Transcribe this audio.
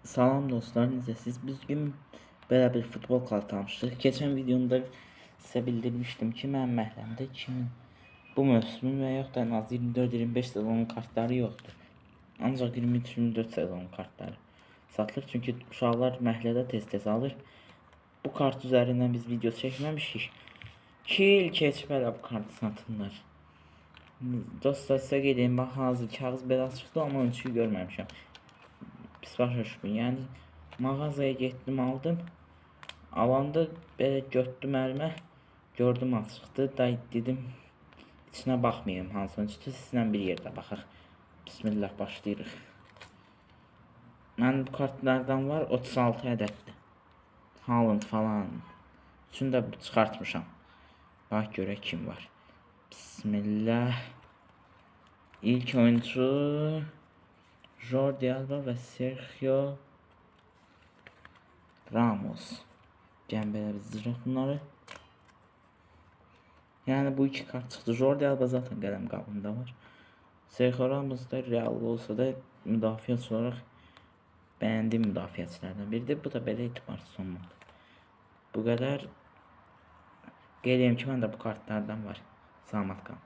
Salam dostlar, necəsiz? Biz gün belə bir futbol kartı almışdıq. Keçən videomda sizə bildirmişdim ki, mənim məhəlləmdə 2000 bu mövsümün və yaxud da ən az 24-25 sezonun kartları yoxdur. Ancaq 23-24 sezonun kartları satılır. Çünki uşaqlar məhəllədə tez-tez alır. Bu kart üzərindən biz video çəkməmişik. 2 il keçmələ bu kartı satırlar. Dostlar sizə qeyd edeyim, bax hazır kağız belə çıxdı, amma ölçüyü görməmişəm. Pis başa düşdüm. Yəni mağazaya getdim, aldım. Alanda belə götürdüm əlimə, gördüm açıqdı. Da dedim içinə baxmayım hansını çıxdı, sizlə bir yerdə baxaq. Bismillah başlayırıq. Mənim bu kartlardan var 36 ədəddir. Haaland falan. Üçünü də çıxartmışam. Bax görək kim var. Bismillah. İlk oyuncu Jordi Alba və Sergio Ramos. Gəlin belə biz zırıq bunları. Yəni bu iki kart çıxdı. Jordi Alba zaten qələm qabında var. Sergio Ramos da reallı olsa da müdafiəçi olaraq bəyəndiyim müdafiəçilərdən biridir. Bu da belə etibarsız olmadı. Bu qədər. Qeyd edeyim ki, məndə bu kartlardan var. Salamat qalın.